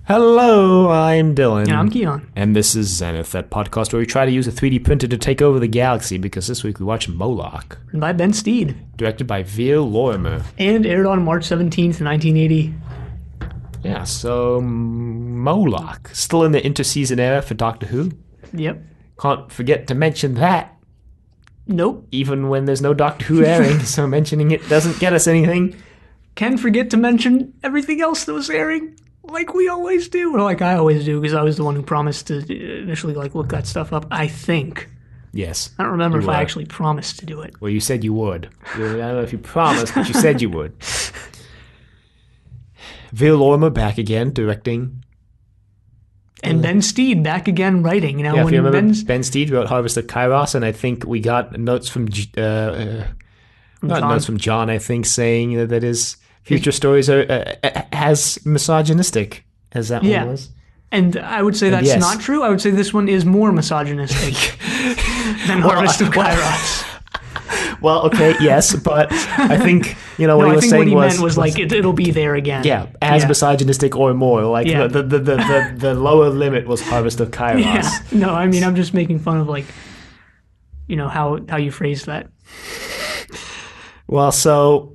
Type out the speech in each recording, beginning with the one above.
Hello, I'm Dylan. And I'm Keon. And this is Zenith, that podcast where we try to use a 3D printer to take over the galaxy, because this week we watched Moloch. Written by Ben Steed. Directed by Veer Lorimer. And aired on March 17th, 1980. Yeah, so Moloch. Still in the interseason era for Doctor Who. Yep. Can't forget to mention that. Nope. Even when there's no Doctor Who airing, so mentioning it doesn't get us anything. Can forget to mention everything else that was airing. Like we always do, or like I always do, because I was the one who promised to initially look that stuff up. I think. Yes. I don't remember if I actually promised to do it. Well, you said you would. I don't know if you promised, but you said you would. Veer Lorimer back again, directing. And Ben Steed back again writing. Now, if you remember, Ben Steed wrote Harvest of Kairos, and I think we got notes from notes from John, I think, saying that his future stories are as misogynistic as that one was. And I would say that's not true. I would say this one is more misogynistic than Harvest of Kairos. Well, okay, yes, but I think, what he was saying was like, it'll be there again. Yeah, misogynistic or more. Like, the lower limit was Harvest of Kairos. Yeah. No, I mean, I'm just making fun of, how you phrased that. Well, so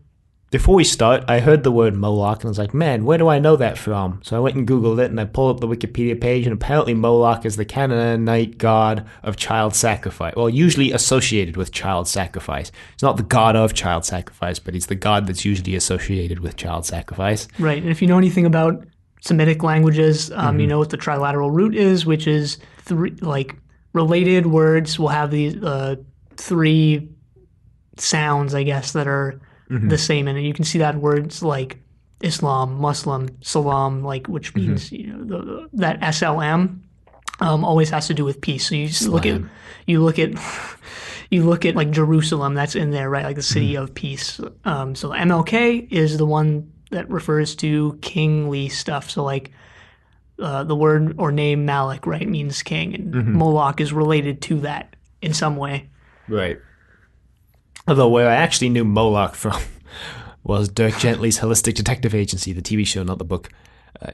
before we start, I heard the word Moloch, and I was like, man, where do I know that from? So I went and Googled it, and I pulled up the Wikipedia page, and apparently Moloch is the Canaanite god of child sacrifice. Well, usually associated with child sacrifice. He's not the god of child sacrifice, but he's the god that's usually associated with child sacrifice. Right, and if you know anything about Semitic languages, you know what the trilateral root is, which is related words will have these three sounds, I guess, that are the same in it. You can see that in words like Islam, Muslim, Salam, which means that SLM always has to do with peace. So you look at like Jerusalem, that's in there, right? Like the city of peace. So MLK is the one that refers to kingly stuff. So the word or name Malik, right, means king, and Moloch is related to that in some way. Right. Although where I actually knew Moloch from was Dirk Gently's Holistic Detective Agency, the TV show, not the book.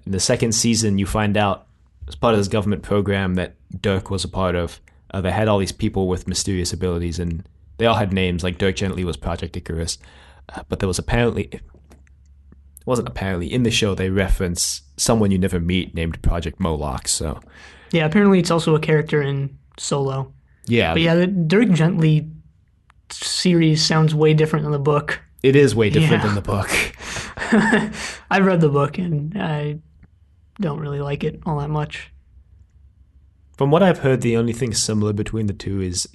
In the second season, you find out, as part of this government program that Dirk was a part of, they had all these people with mysterious abilities, and they all had names, like Dirk Gently was Project Icarus. But there was in the show, they reference someone you never meet named Project Moloch, so. Yeah, apparently it's also a character in Solo. Yeah. But yeah, the Dirk Gently series sounds way different than the book. It is way different than the book. I've read the book and I don't really like it all that much. From what I've heard, the only thing similar between the two is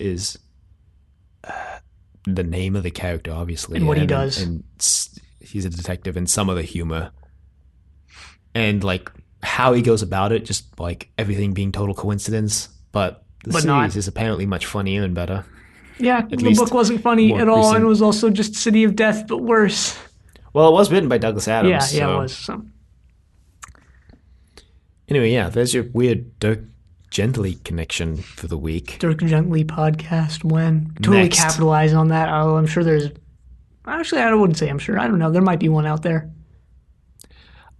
the name of the character, obviously, and what he does. And he's a detective, and some of the humor, and how he goes about it, just everything being total coincidence. But the series is apparently much funnier and better. Yeah, the book wasn't funny at all, recent. And it was also just City of Death, but worse. Well, it was written by Douglas Adams. Yeah, it was. So. Anyway, there's your weird Dirk Gently connection for the week. Dirk Gently podcast when? Totally capitalize on that. Oh, I'm sure there's... Actually, I wouldn't say I'm sure. I don't know. There might be one out there.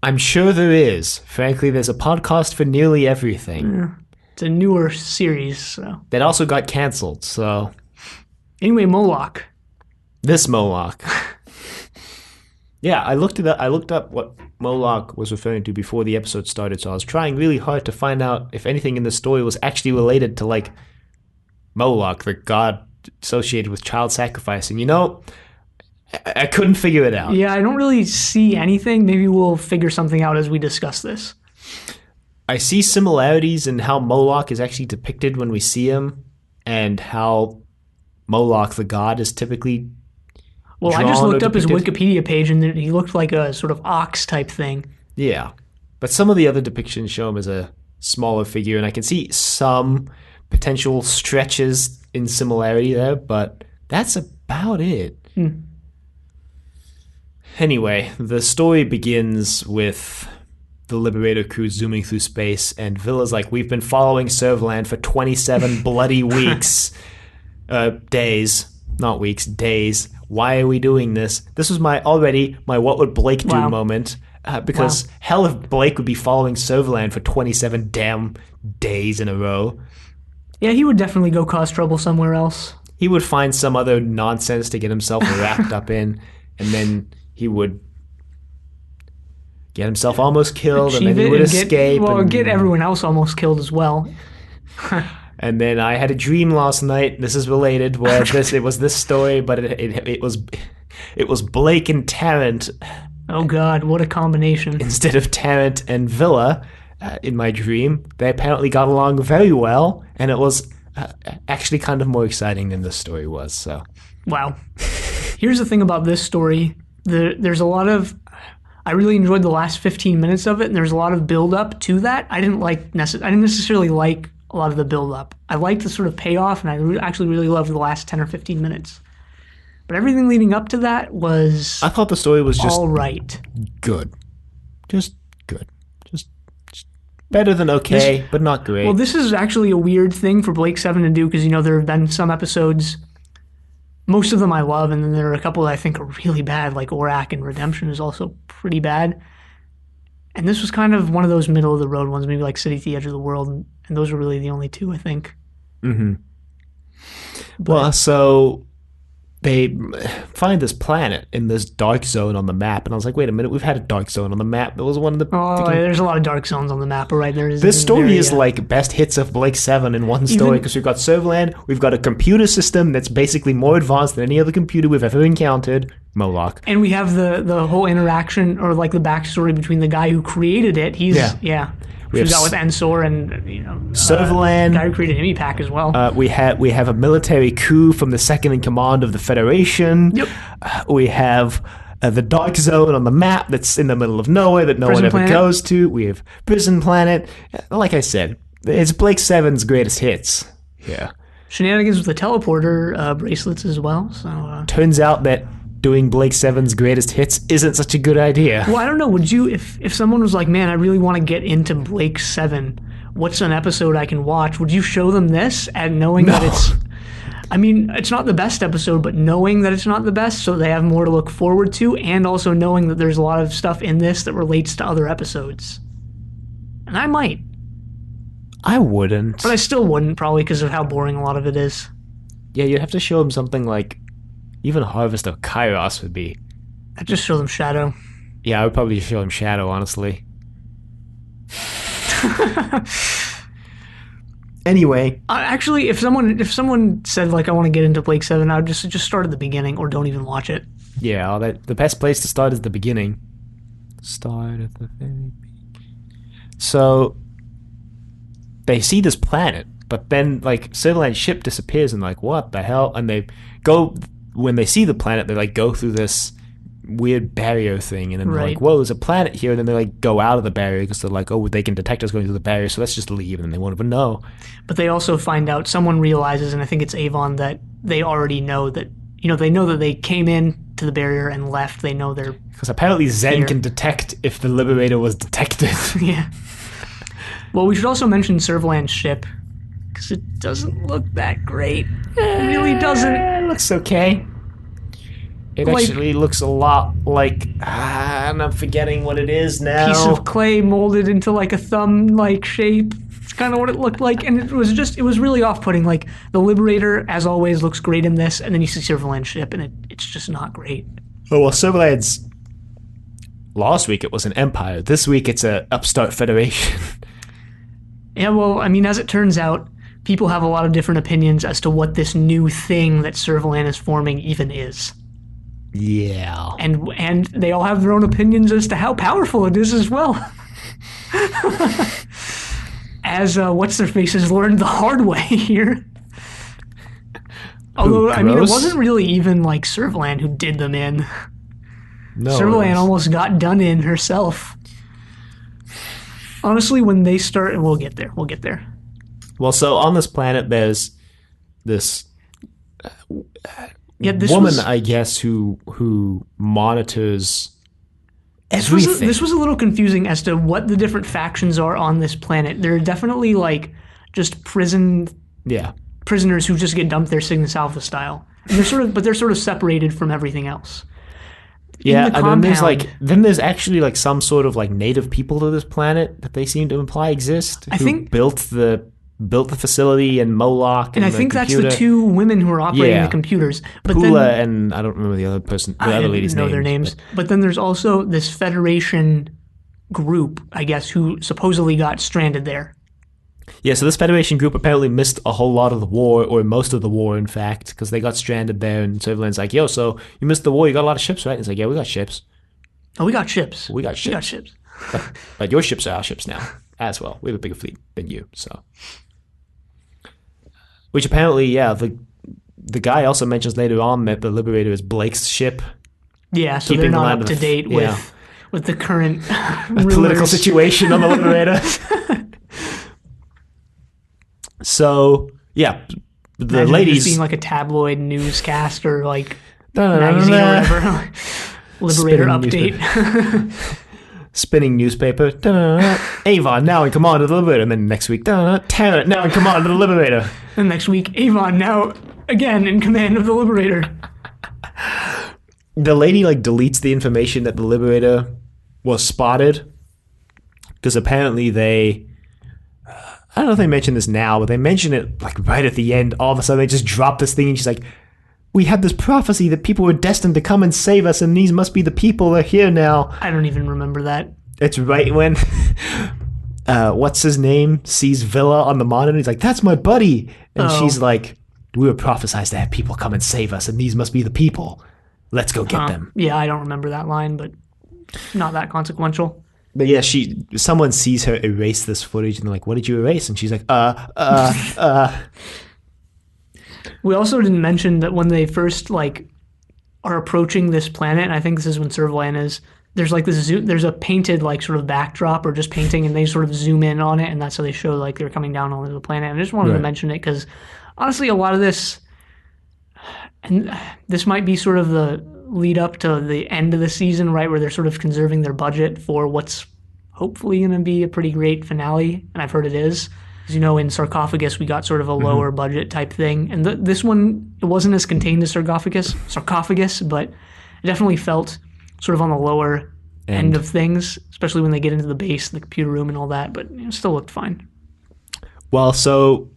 I'm sure there is. Frankly, there's a podcast for nearly everything. Yeah. It's a newer series, so... That also got canceled, so... Anyway, Moloch. This Moloch. Yeah, I looked up what Moloch was referring to before the episode started, so I was trying really hard to find out if anything in the story was actually related to, Moloch, the god associated with child sacrifice. And, I couldn't figure it out. Yeah, I don't really see anything. Maybe we'll figure something out as we discuss this. I see similarities in how Moloch is actually depicted when we see him, and how Moloch, the god, is typically Well, I just looked up his Wikipedia page, and he looked like a sort of ox type thing. Yeah. But some of the other depictions show him as a smaller figure, and I can see some potential stretches in similarity there, but that's about it. Anyway, the story begins with the Liberator crew zooming through space, and Villa's like, we've been following Servland for 27 bloody weeks. Days. Not weeks, days. Why are we doing this? This was my what would Blake do moment. Because hell if Blake would be following Serverland for 27 damn days in a row. Yeah, he would definitely go cause trouble somewhere else. He would find some other nonsense to get himself wrapped up in, and then he would get himself almost killed, and then he would escape. Get everyone else almost killed as well. And then I had a dream last night. This is related, where it was this story, but it was Blake and Tarrant. Oh God, what a combination! Instead of Tarrant and Villa, in my dream, they apparently got along very well, and it was actually kind of more exciting than this story was. So, wow. Here's the thing about this story: there's a lot of. I really enjoyed the last 15 minutes of it, and there's a lot of build up to that. I didn't necessarily like a lot of the build up. I liked the sort of payoff, and I actually really loved the last 10 or 15 minutes. But everything leading up to that was. I thought the story was just all right. Good, just good, just better than okay, but not great. Well, this is actually a weird thing for Blake 7 to do because there have been some episodes. Most of them I love, and then there are a couple that I think are really bad, like Orac and Redemption is also pretty bad. And this was kind of one of those middle-of-the-road ones, maybe like City at the Edge of the World, and those were really the only two, I think. Mm-hmm. Well, so they find this planet in this dark zone on the map, and I was like, wait a minute, we've had a dark zone on the map. There was one of the... there's a lot of dark zones on the map, right? This story is like best hits of Blake 7 in one story, because we've got Serverland, we've got a computer system that's basically more advanced than any other computer we've ever encountered, Moloch. And we have the whole interaction, or like the backstory between the guy who created it. We've got with Ensor and Serverland. The guy who created Hemipack as well. We have a military coup from the second in command of the Federation. Yep. We have the Dark Zone on the map that's in the middle of nowhere that no one ever goes to. We have Prison Planet. Like I said, it's Blake 7's greatest hits. Yeah. Shenanigans with the teleporter bracelets as well. So turns out that doing Blake 7's greatest hits isn't such a good idea. Well, I don't know. Would you, if someone was like, man, I really want to get into Blake 7, what's an episode I can watch? Would you show them this and knowing that it's, I mean, it's not the best episode, but knowing that it's not the best so they have more to look forward to, and also knowing that there's a lot of stuff in this that relates to other episodes. And I might. I wouldn't. But I still wouldn't, probably because of how boring a lot of it is. Yeah, you'd have to show them something like even Harvest of Kairos would be. I'd just show them Shadow. Yeah, I would probably show them Shadow, honestly. Anyway. Actually, if someone said, like, I want to get into Blake 7, I would just start at the beginning or don't even watch it. Yeah, the best place to start is the beginning. Start at the very beginning. So, they see this planet, but then, like, Serverland's ship disappears and, like, what the hell? And they go... When they see the planet, they like go through this weird barrier thing, and then they're like, whoa, there's a planet here, and then they like go out of the barrier because they're like, oh, they can detect us going through the barrier, so let's just leave, and then they won't even know. But they also find out, someone realizes, and I think it's Avon, that they already know that, they know that they came in to the barrier and left. They know they're... Because apparently Zen can detect if the Liberator was detected. Yeah. Well, we should also mention Serverland's ship, because it doesn't look that great. It really doesn't. It looks okay. It actually looks a lot like... I'm forgetting what it is now. Piece of clay molded into like a thumb-like shape. It's kind of what it looked like, and it was really off-putting. Like, the Liberator, as always, looks great in this, and then you see Serverland's ship, and it's just not great. Oh, well, Serverland's... Last week it was an empire. This week it's a upstart federation. Yeah, well, I mean, as it turns out, people have a lot of different opinions as to what this new thing that Serverland is forming even is. Yeah. And they all have their own opinions as to how powerful it is as well. As What's-Their-Face has learned the hard way here. Although, I mean, it wasn't really even like Serverland who did them in. No. Serverland almost got done in herself. Honestly, when they start, we'll get there. Well, so on this planet, there's this this woman, I guess, who monitors everything. This was a little confusing as to what the different factions are on this planet. They're definitely like just prisoners who just get dumped there Cygnus Alpha style. And they're sort of separated from everything else. Yeah, the and then there's compound. there's actually like some sort of like native people to this planet that they seem to imply exist I who think, built the facility and Moloch and I and the think that's the computer. two women who are operating the Yeah, computers. But Pula then and I don't remember the I other didn't lady's know their names. names. But then there's also this Federation group, I guess, who supposedly got stranded there. Yeah, so this Federation group apparently missed a whole lot of the war, or most of the war, in fact, because they got stranded there. And Serverland's like, "Yo, so you missed the war? You got a lot of ships, right?" And it's like, "Yeah, we got ships. Oh, we got ships. We got We got ships. ships. But your ships are our ships now as well. We have a bigger fleet than you." So, which apparently, yeah, the guy also mentions later on that the Liberator is Blake's ship. Yeah, so Keeping they're in not line up with to date yeah. with the current Political rumors. situation on the Liberator. So, yeah, the Imagine ladies just being like a tabloid newscast or like Da-da-da-da-da. magazine or whatever. Liberator Spinning update. spinning newspaper. Da-da-da-da. Avon now in command of the Liberator, and then next week, da-da-da. Tarrant now in command of the Liberator. And next week, Avon now again in command of the Liberator. The lady like deletes the information that the Liberator was spotted because apparently they. I don't know if they mention this now, but they mention it like right at the end. All of a sudden, they just drop this thing, and she's like, "We had this prophecy that people were destined to come and save us, and these must be the people. They're here now." I don't even remember that. It's right when what's his name sees Villa on the monitor. He's like, "That's my buddy," and she's like, "We were prophesized to have people come and save us, and these must be the people. Let's go get them." Yeah, I don't remember that line, but not that consequential. But yeah, someone sees her erase this footage, and they're like, "What did you erase?" And she's like, We also didn't mention that when they first like are approaching this planet, and I think this is when Servalan is. There's like there's a painted like sort of backdrop or just painting, and they sort of zoom in on it, and that's how they show like they're coming down onto the planet. And I just wanted to mention it because honestly, a lot of this, and this might be sort of the lead up to the end of the season, right, where they're sort of conserving their budget for what's hopefully going to be a pretty great finale, and I've heard it is. As you know, in Sarcophagus, we got sort of a lower budget type thing, and this one, it wasn't as contained as Sarcophagus, but it definitely felt sort of on the lower end of things, especially when they get into the base, the computer room, and all that. But it still looked fine. Well, so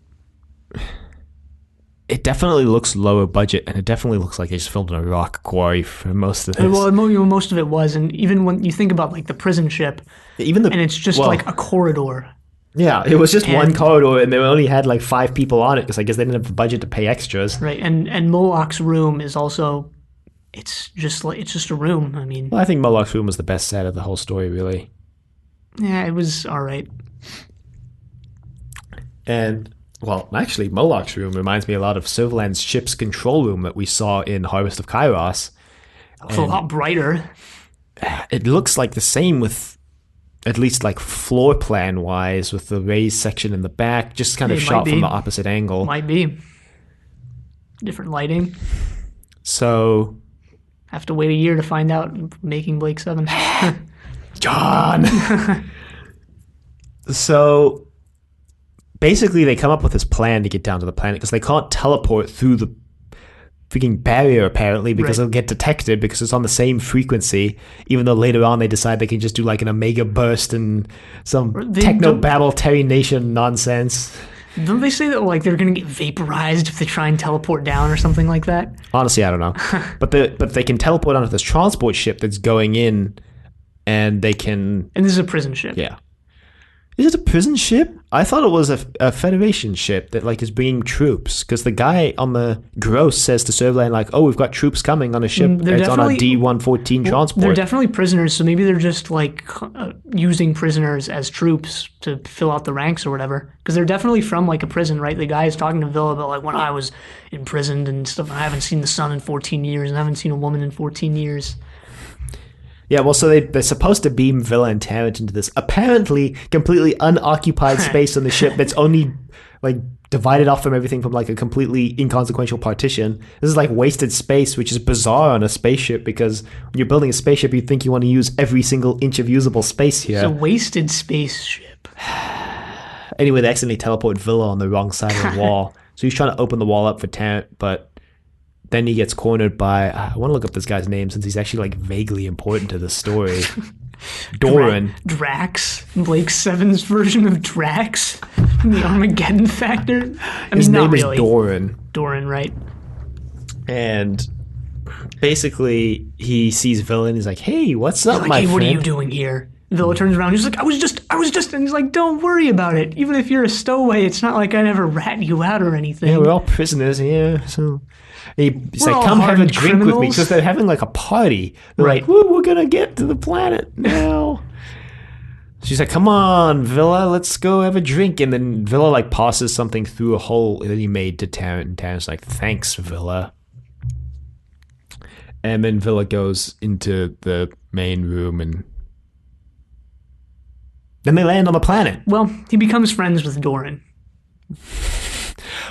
it definitely looks lower budget, and it definitely looks like they just filmed in a rock quarry for most of this. Well, most of it was, and even when you think about like the prison ship, and it's just like a corridor. Yeah, it was just one corridor, and they only had like 5 people on it because I guess they didn't have the budget to pay extras. Right, and Moloch's room is also, it's just a room. I mean, Well, I think Moloch's room was the best set of the whole story, really. yeah, it was all right. And well, actually, Moloch's room reminds me a lot of Servalan's ship's control room that we saw in Harvest of Kairos. It's a lot brighter. It looks like the same with, at least like floor plan wise, with the raised section in the back, just kind of shot from the opposite angle. Might be. Different lighting. So have to wait a year to find out making Blake 7. John! So basically they come up with this plan to get down to the planet because they can't teleport through the freaking barrier apparently because they'll get detected because it's on the same frequency, even though later on they decide they can just do like an omega burst and some techno-babble Terry Nation nonsense. Don't they say that like they're going to get vaporized if they try and teleport down or something like that? Honestly, I don't know. but they can teleport onto this transport ship that's going in, and they can... And this is a prison ship. Yeah. Is it a prison ship? I thought it was a Federation ship that like is bringing troops, because the guy on the gross says to Servalan like, "Oh, we've got troops coming on a ship. It's on a D-114 transport." They're definitely prisoners, so maybe they're just like using prisoners as troops to fill out the ranks or whatever. Because they're definitely from like a prison, right? The guy is talking to Villa about like when I was imprisoned and stuff. I haven't seen the sun in 14 years, and I haven't seen a woman in 14 years. Yeah, well, so they're supposed to beam Villa and Tarrant into this apparently completely unoccupied space on the ship that's only like divided off from everything from like a completely inconsequential partition. This is like wasted space, which is bizarre on a spaceship because when you're building a spaceship, you think you want to use every single inch of usable space here. It's a wasted spaceship. Anyway, they accidentally teleport Villa on the wrong side of the wall. So he's trying to open the wall up for Tarrant, but then he gets cornered by, I want to look up this guy's name since he's actually like vaguely important to the story. Doran. Drax, Blake Seven's version of Drax from the Armageddon Factor. His name is Doran. Doran, right? And basically, he sees Villain. He's like, "Hey, what's up, my friend? What are you doing here?" Villa turns around. He's like, I was just, and he's like, "Don't worry about it. Even if you're a stowaway, it's not like I'd ever rat you out or anything." Yeah, we're all prisoners here, so. He's like, come have a drink with me, because they're having like a party. They're like, woo, we're gonna get to the planet now. She's like, come on, Villa, let's go have a drink. And then Villa like passes something through a hole that he made to Tarrant, and Tarrant's like, thanks, Villa. And then Villa goes into the main room, and then they land on the planet. Well, he becomes friends with Doran.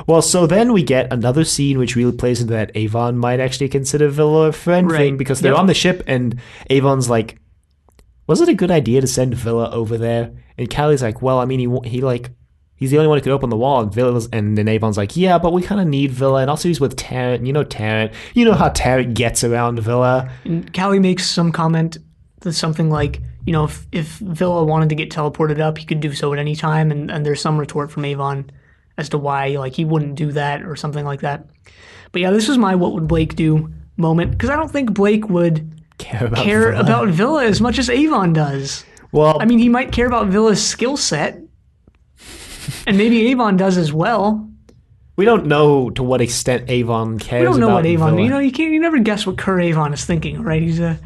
Well, so then we get another scene which really plays into that Avon might actually consider Villa a friend thing, because they're on the ship and Avon's like, was it a good idea to send Villa over there? And Callie's like, well, I mean, he's the only one who could open the wall. And then Avon's like, yeah, but we kind of need Villa. And also he's with Tarrant. You know Tarrant. You know how Tarrant gets around Villa. And Callie makes some comment that's something like, if Villa wanted to get teleported up, he could do so at any time. And there's some retort from Avon as to why like he wouldn't do that or something like that. But yeah, this is my what would Blake do moment, because I don't think Blake would care about Villa as much as Avon does. Well, I mean, he might care about Villa's skill set, and maybe Avon does as well. We don't know to what extent Avon cares. We don't know about what Avon. Villa. You never guess what Cur Avon is thinking, right? He's a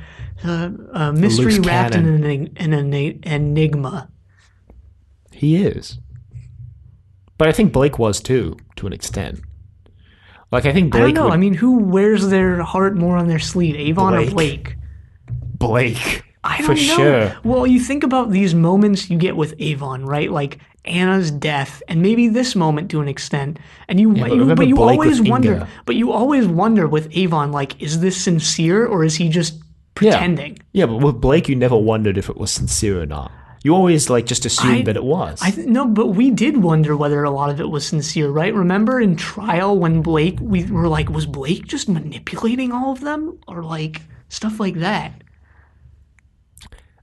mystery wrapped in an enigma. He is. But I think Blake was too, to an extent. Like, I think Blake. I don't know. I mean, who wears their heart more on their sleeve, Avon or Blake? Blake. I don't for know. Sure. Well, you think about these moments you get with Avon, right? Like Anna's death, and maybe this moment to an extent. And you always wonder with Avon, like, is this sincere or is he just pretending? Yeah, but with Blake, you never wondered if it was sincere or not. You always like just assumed that it was. No, but we did wonder whether a lot of it was sincere, right? Remember in trial when we were like, was Blake just manipulating all of them, or like stuff like that?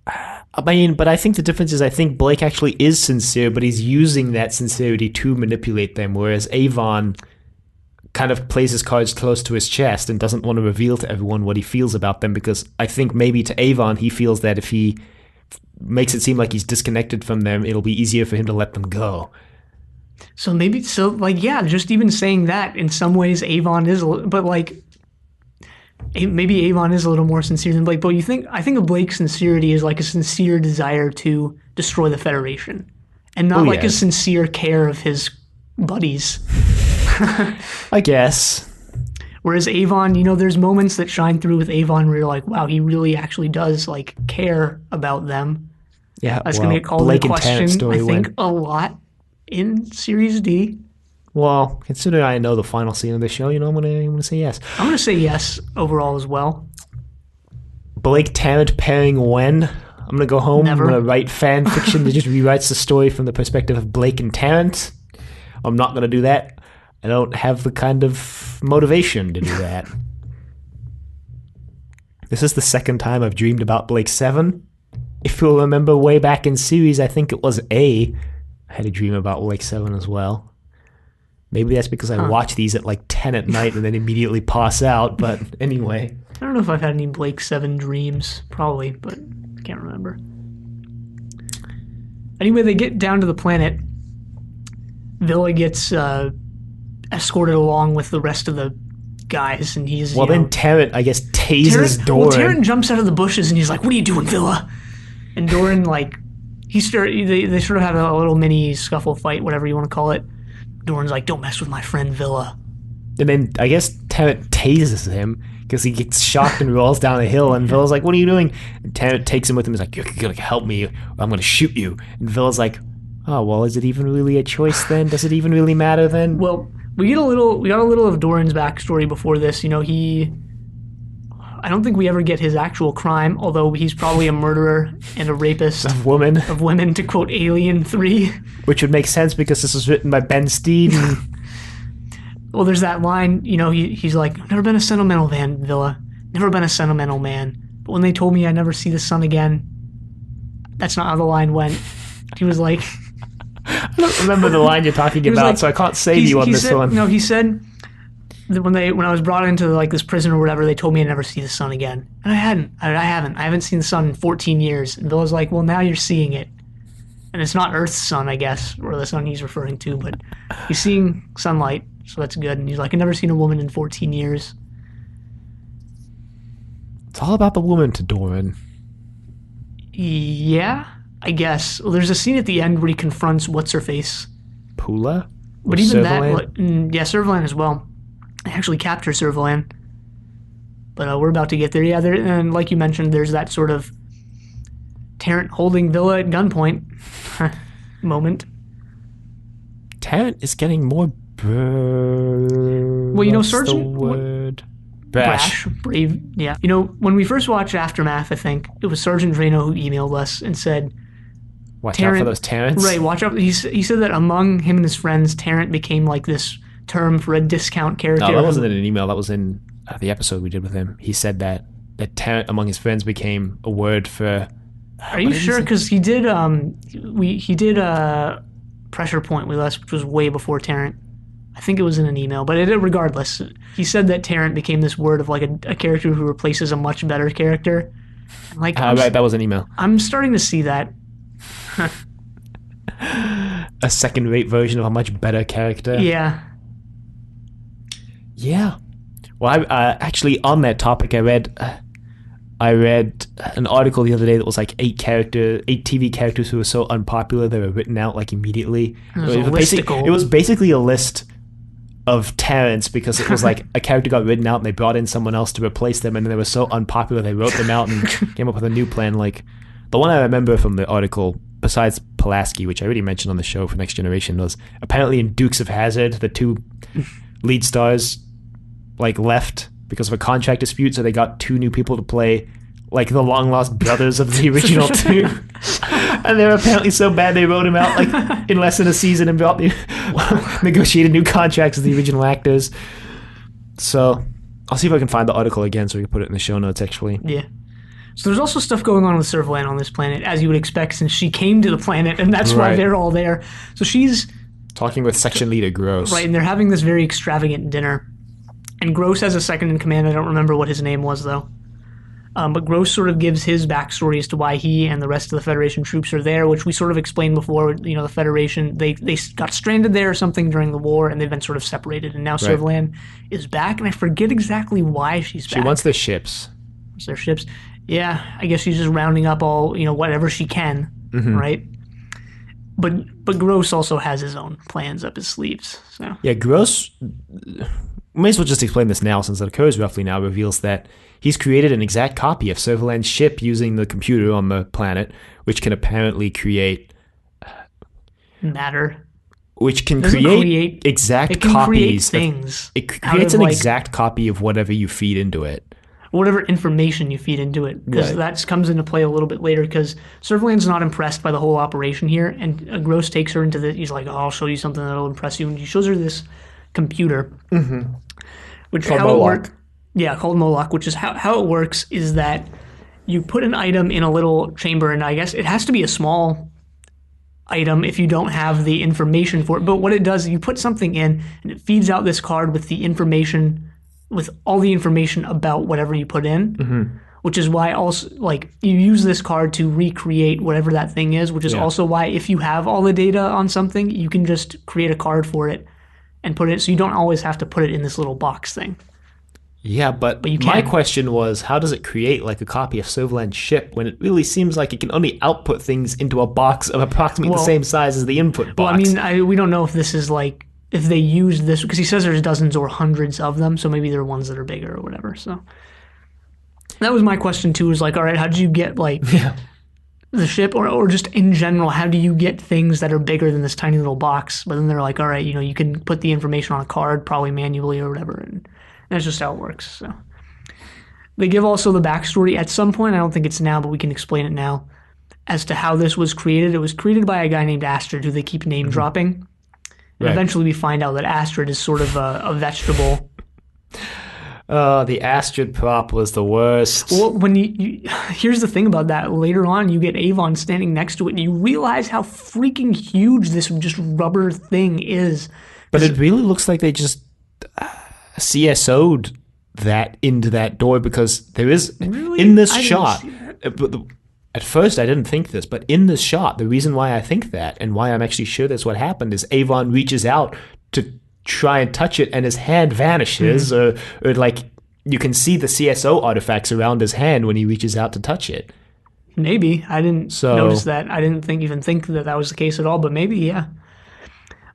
I mean, but I think the difference is I think Blake actually is sincere, but he's using that sincerity to manipulate them, whereas Avon kind of plays his cards close to his chest and doesn't want to reveal to everyone what he feels about them, because I think maybe to Avon he feels that if he makes it seem like he's disconnected from them, it'll be easier for him to let them go. So just even saying that, in some ways Avon is, but like maybe Avon is a little more sincere than Blake. But I think of Blake's sincerity as like a sincere desire to destroy the Federation, and not a sincere care of his buddies. I guess. Whereas Avon, there's moments that shine through with Avon where you're like, wow, he really actually does like care about them. Yeah, that's going to get called into question, I think, a lot in Series D. Well, considering I know the final scene of the show, I'm going to say yes. I'm going to say yes overall as well. Blake Tarrant pairing when? I'm going to go home. Never. I'm going to write fan fiction that just rewrites the story from the perspective of Blake and Tarrant. I'm not going to do that. I don't have the kind of motivation to do that. This is the second time I've dreamed about Blake 7. If you'll remember way back in series, I think it was I had a dream about Blake 7 as well. Maybe that's because I watch these at like 10 at night and then immediately pass out, but anyway. I don't know if I've had any Blake 7 dreams, probably, but I can't remember. Anyway, they get down to the planet. Villa gets escorted along with the rest of the guys, and he's then Tarrant, I guess, tases Doran. Well, Tarrant jumps out of the bushes and he's like, "What are you doing, Villa?" And Doran like they sort of have a little mini scuffle fight, whatever you want to call it. Doran's like, "Don't mess with my friend Villa." And then I guess Tarrant tases him because he gets shocked and rolls down a hill, and Villa's like, "What are you doing?" And Tarrant takes him with him. He's like, "You're gonna help me, or I'm gonna shoot you." And Villa's like, "Oh well, is it even really a choice then? Does it even really matter then?" Well, we got a little of Doran's backstory before this. I don't think we ever get his actual crime, although he's probably a murderer and a rapist of women. To quote Alien 3. Which would make sense because this was written by Ben Steed. Well, there's that line, he's like, I've never been a sentimental man, Villa. Never been a sentimental man. But when they told me I'd never see the sun again, that's not how the line went. He was like... I don't remember the line you're talking about, like, so I can't save you on this one. No, he said that when I was brought into like this prison or whatever, they told me I'd never see the sun again. And I haven't seen the sun in 14 years. And Villa's like, well, now you're seeing it. And it's not Earth's sun, I guess, or the sun he's referring to, but he's seeing sunlight, so that's good. And he's like, I've never seen a woman in 14 years. It's all about the woman to Doran. Yeah, I guess. Well, there's a scene at the end where he confronts what's-her-face. Pula? But even Servalan? Yeah, Servalan as well. They actually capture Servalan. But we're about to get there. Yeah, and like you mentioned, there's that sort of Terrent holding Villa at gunpoint moment. Terrent is getting more well, Sergeant... Brash. Brave, yeah. When we first watched Aftermath, I think, it was Sergeant Drano who emailed us and said... Watch out for those Terrents. Right, watch out. He said that among him and his friends, Terrent became like this term for a discount character. No, that wasn't in an email. That was in the episode we did with him. He said that Terrent among his friends became a word for... Are you sure? Because he did a Pressure Point with us, which was way before Terrent. I think it was in an email, but regardless, he said that Terrent became this word of like a character who replaces a much better character. Like, right, that was an email. I'm starting to see that. A second-rate version of a much better character. Yeah. Yeah. Well, actually, on that topic, I read an article the other day that was like 8 TV characters who were so unpopular they were written out like immediately. It was basically a list of Terrents because it was like a character got written out and they brought in someone else to replace them, and then they were so unpopular they wrote them out and came up with a new plan. Like the one I remember from the article, besides Pulaski, which I already mentioned on the show for Next Generation, was apparently in Dukes of Hazzard, the 2 lead stars like left because of a contract dispute, so they got 2 new people to play like the long lost brothers of the original 2. And they were apparently so bad they wrote them out like in less than a season and negotiated new contracts with the original actors. So I'll see if I can find the article again so we can put it in the show notes actually. Yeah. So there's also stuff going on with Servalan on this planet, as you would expect, since she came to the planet, and that's why they're all there. So she's talking with Section Leader Gross. Right, and they're having this very extravagant dinner. And Gross has a second in command. I don't remember what his name was, though. But Gross sort of gives his backstory as to why he and the rest of the Federation troops are there, which we sort of explained before. The Federation, they got stranded there or something during the war, and they've been sort of separated. And now Servalan is back, and I forget exactly why she's back. She wants their ships. Wants their ships. Yeah, I guess she's just rounding up all, whatever she can, right? But Gross also has his own plans up his sleeves. So yeah, Gross... May as well just explain this now, since it occurs roughly now, reveals that he's created an exact copy of Servalan's ship using the computer on the planet, which can apparently create... matter. Which can create exact copies. Things. It creates an exact copy of whatever you feed into it. Whatever information you feed into it. Because that comes into play a little bit later, because Servalan's not impressed by the whole operation here, and Gross takes her into he's like, I'll show you something that'll impress you, and he shows her this computer. Which called Moloch. Called Moloch, which is how it works is that you put an item in a little chamber, and I guess it has to be a small item if you don't have the information for it. But what it does is you put something in, and it feeds out this card with the information, with all the information about whatever you put in, which is why also you use this card to recreate whatever that thing is, which is also why if you have all the data on something, you can just create a card for it and put it, so you don't always have to put it in this little box thing. Yeah, but my question was, how does it create like a copy of Servalan's ship when it really seems like it can only output things into a box of approximately the same size as the input box? Well, I mean, we don't know if this is if they use this, because he says there's dozens or hundreds of them, so maybe there are ones that are bigger or whatever. So that was my question too, is all right, how did you get the ship, or just in general, how do you get things that are bigger than this tiny little box? But then they're like, all right, you can put the information on a card, probably manually or whatever, and that's just how it works. So they give also the backstory at some point. I don't think it's now, but we can explain it now as to how this was created. It was created by a guy named Astrid, who they keep name dropping, And Right. eventually we find out that Astrid is sort of a vegetable. Oh, the Astrid prop was the worst. Well, when here's the thing about that. Later on, you get Avon standing next to it, and you realize how freaking huge this just rubber thing is. But it really looks like they just CSO'd that into that door, because there is, Really? in this I didn't shot, see that. at first I didn't think this, but in this shot, the reason why I think that and why I'm actually sure that's what happened is Avon reaches out to try and touch it, and his hand vanishes, or like you can see the CSO artifacts around his hand when he reaches out to touch it. Maybe I didn't So- notice that. I didn't even think that that was the case at all. But maybe, yeah.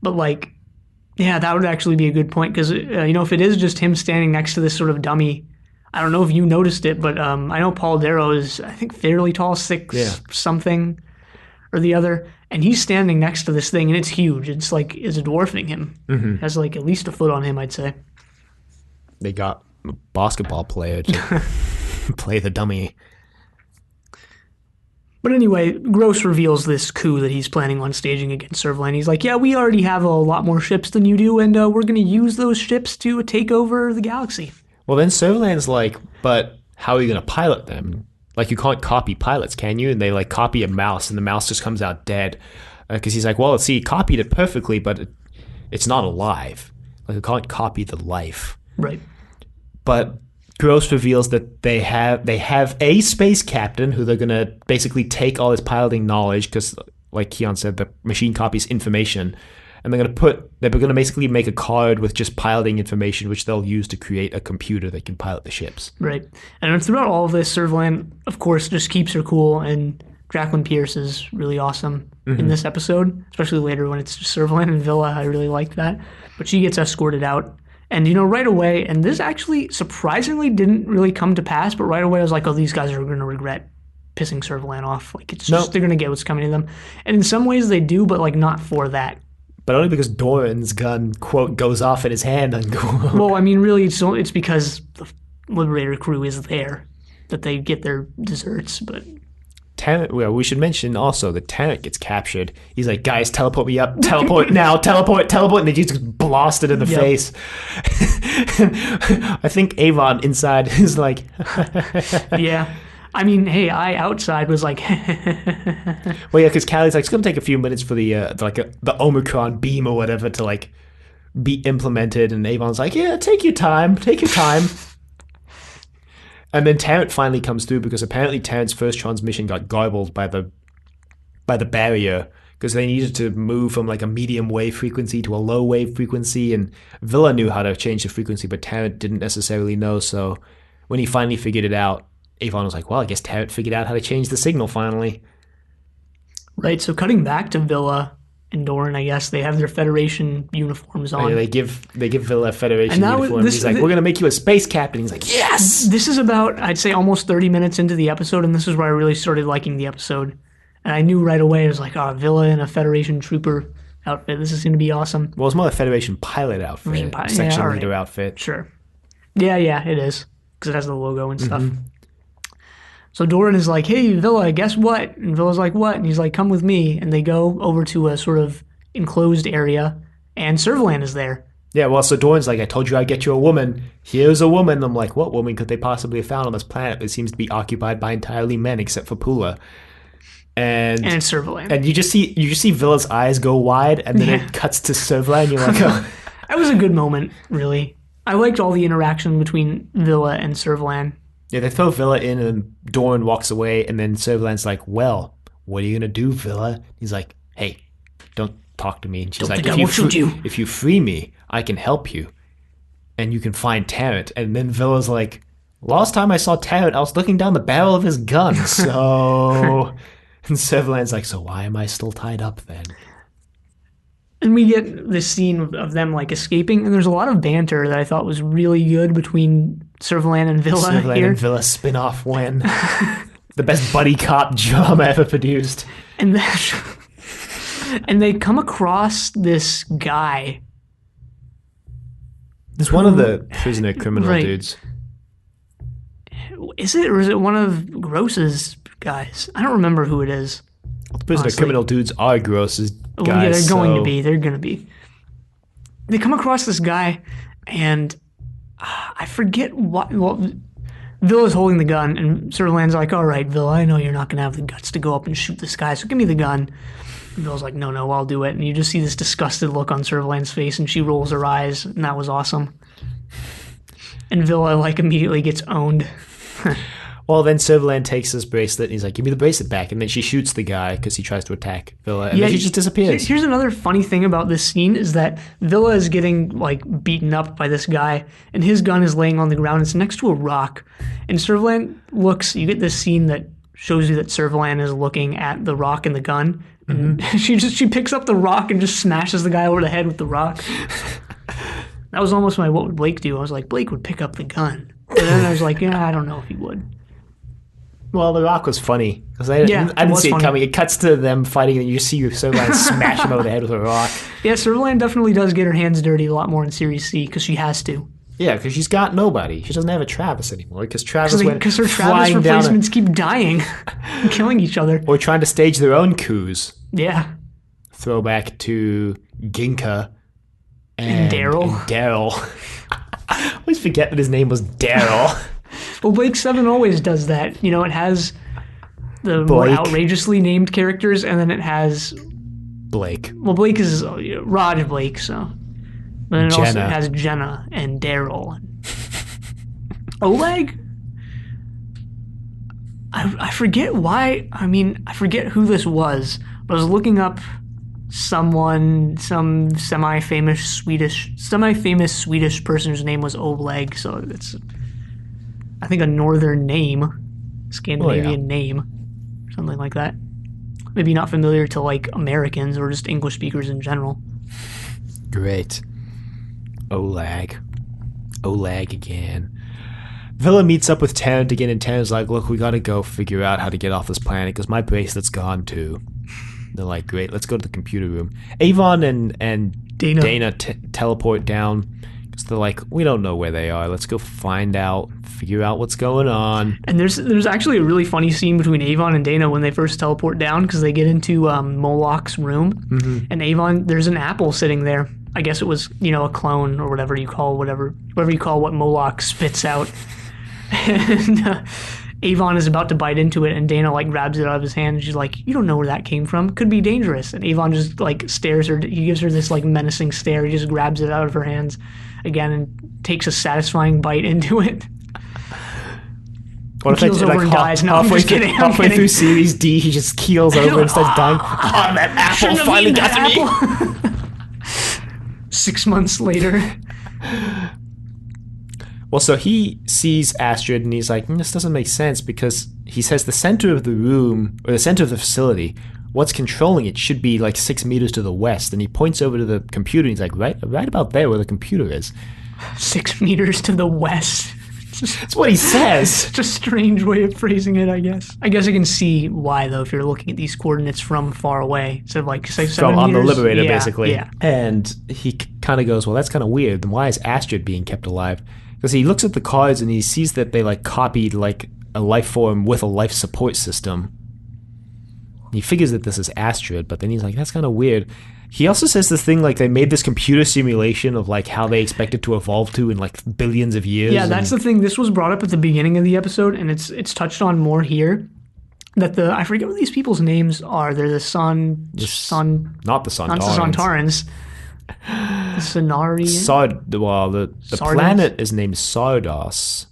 But like, yeah, that would actually be a good point because if it is just him standing next to this sort of dummy, I don't know if you noticed it, but I know Paul Darrow is, I think, fairly tall, 6 Yeah. something or the other, and he's standing next to this thing, and it's huge. It's like it's dwarfing him. It has like at least a foot on him, I'd say. They got a basketball player to play the dummy. But anyway, Gross reveals this coup that he's planning on staging against Servalan. He's like, yeah, we already have a lot more ships than you do, and we're going to use those ships to take over the galaxy. Well, then Servalan's like, but how are you going to pilot them? Like, you can't copy pilots, can you? And they, like, copy a mouse, and the mouse just comes out dead. Because he's like, well, see, he copied it perfectly, but it's not alive. Like, you can't copy the life. Right. But Gross reveals that they have a space captain who they're going to basically take all his piloting knowledge, because, like Keon said, the machine copies information. And they're going to basically make a card with just piloting information, which they'll use to create a computer that can pilot the ships. Right. And throughout all of this, Servalan, of course, just keeps her cool, and Jacqueline Pierce is really awesome in this episode, especially later when it's just Servalan and Villa. I really liked that. But she gets escorted out. And, right away, and this actually surprisingly didn't really come to pass, but right away I was like, oh, these guys are going to regret pissing Servalan off. Like, it's just, they're going to get what's coming to them. And in some ways they do, but, like, not for that. But only because Doran's gun, quote, goes off in his hand. Well, I mean, really, it's because the Liberator crew is there that they get their desserts, but... Tarrant, well, we should mention also that Tarrant gets captured. He's like, guys, teleport me up. Teleport now. Teleport. And they just blast it in the face. I think Avon inside is like... Yeah. I mean, hey, I outside was like... Well, yeah, because Callie's like, it's going to take a few minutes for the Omicron beam or whatever to, like, be implemented. And Avon's like, yeah, take your time. And then Tarrant finally comes through, because apparently Tarrant's first transmission got garbled by the barrier, because they needed to move from, like, a medium wave frequency to a low wave frequency, and Villa knew how to change the frequency, but Tarrant didn't necessarily know. So when he finally figured it out, Avon was like, well, I guess Tarrant figured out how to change the signal finally. Right, so cutting back to Villa and Doran, I guess, they have their Federation uniforms on. Yeah, they give Villa a Federation And uniform. He's like, we're going to make you a space captain. He's like, yes! This is about, I'd say, almost 30 minutes into the episode, and this is where I really started liking the episode. And I knew right away, I was like, oh, Villa in a Federation trooper outfit. This is going to be awesome. Well, it's more a Federation pilot outfit. Section leader outfit. Sure. Yeah, it is. Because it has the logo and stuff. So Doran is like, hey, Villa, guess what? And Villa's like, what? And he's like, come with me. And they go over to a sort of enclosed area, and Servalan is there. Yeah, well, so Doran's like, I told you I'd get you a woman. Here's a woman. I'm like, what woman could they possibly have found on this planet that seems to be occupied by entirely men except for Pula? And it's Servalan. And you just see Villa's eyes go wide, and then it cuts to Servalan, and you're like, oh. That was a good moment, really. I liked all the interaction between Villa and Servalan. Yeah, they throw Villa in, and Doran walks away, and then Servalan's like, well, what are you going to do, Villa? He's like, hey, don't talk to me. And she's like, if you free me, I can help you. And you can find Tarrant. And then Villa's like, last time I saw Tarrant, I was looking down the barrel of his gun, so... And Servalan's like, so why am I still tied up then? And we get this scene of them, like, escaping, and there's a lot of banter that I thought was really good between Servalan and Villa Servalan here. and Villa spin-off win. The best buddy cop drama ever produced. And then, and they come across this guy. It's one of the prisoner criminal dudes. Is it, or is it one of Gross's guys? I don't remember who it is. The prisoner criminal dudes are Gross's guys. Well, yeah, they're going to be. they come across this guy, and I forget what. Well, Villa's holding the gun, and Servalan's like, all right, Villa, I know you're not going to have the guts to go up and shoot this guy, so give me the gun. And Villa's like, no, I'll do it. And you just see this disgusted look on Servalan's face, and she rolls her eyes, and that was awesome. And Villa, like, immediately gets owned. Well, then Servalan takes his bracelet, and he's like, give me the bracelet back. And then she shoots the guy because he tries to attack Villa, and then she just disappears. Here's another funny thing about this scene is that Villa is getting, like, beaten up by this guy, and his gun is laying on the ground. It's next to a rock. And Servalan looks, you get this scene that shows you that Servalan is looking at the rock and the gun. And she picks up the rock and just smashes the guy over the head with the rock. That was almost my what would Blake do. I was like, Blake would pick up the gun. But then I was like, yeah, I don't know if he would. Well, the rock was funny because I didn't see it coming. It cuts to them fighting, and you see Servalan smash him over the head with a rock. Yeah, Servalan definitely does get her hands dirty a lot more in Series C because she has to. Yeah, because she's got nobody. She doesn't have a Travis anymore because Travis went because her Travis replacements keep dying and killing each other. Or trying to stage their own coups. Yeah. Throwback to Ginka and Daryl. I always forget that his name was Daryl. Well, Blake 7 always does that. You know, it has the more outrageously named characters, and then it has... Blake. Well, Blake is Raj Blake, so... Then it also has Jenna and Daryl. Oleg? I forget why... I forget who this was, but I was looking up some semi-famous Swedish person whose name was Oleg, so it's... I think a northern name, Scandinavian name, something like that. Maybe not familiar to like Americans or just English speakers in general. Great. Oleg again. Villa meets up with Tarrant again, and Tarrant's like, look, we gotta go figure out how to get off this planet because my bracelet's gone too. They're like, great, let's go to the computer room. Avon and Dana teleport down. They're like, we don't know where they are. Let's go find out, figure out what's going on. And there's actually a really funny scene between Avon and Dana when they first teleport down because they get into Moloch's room. Mm-hmm. And Avon, there's an apple sitting there. I guess it was, a clone or whatever you call what Moloch spits out. And Avon is about to bite into it, and Dana grabs it out of his hand, and she's like, you don't know where that came from. Could be dangerous. And Avon just stares her. He gives her this menacing stare. He just grabs it out of her hands again and takes a satisfying bite into it. What if keels over and dies? No, I'm just kidding. Halfway through Series D, he just keels over and starts dying. Oh, that apple finally got to me. 6 months later. Well, so he sees Astrid, and he's like, this doesn't make sense, because he says the center of the room, or the center of the facility, what's controlling it should be 6 meters to the west. And he points over to the computer, and he's like, right about there where the computer is. 6 meters to the west. That's what he says. It's a strange way of phrasing it, I guess. I guess I can see why, though, if you're looking at these coordinates from far away. So, 7 from on meters. The Liberator, yeah, basically. Yeah. And he kind of goes, well, that's kind of weird. Then why is Astrid being kept alive? Because he looks at the cards and he sees that they copied a life form with a life support system. He figures that this is Astrid, but then he's like, that's kind of weird. He also says this thing they made this computer simulation of how they expect it to evolve to in billions of years. Yeah, that's the thing. This was brought up at the beginning of the episode, and it's touched on more here. That I forget what these people's names are. They're the not the Sontarans. The Sonari. The planet is named Sardos.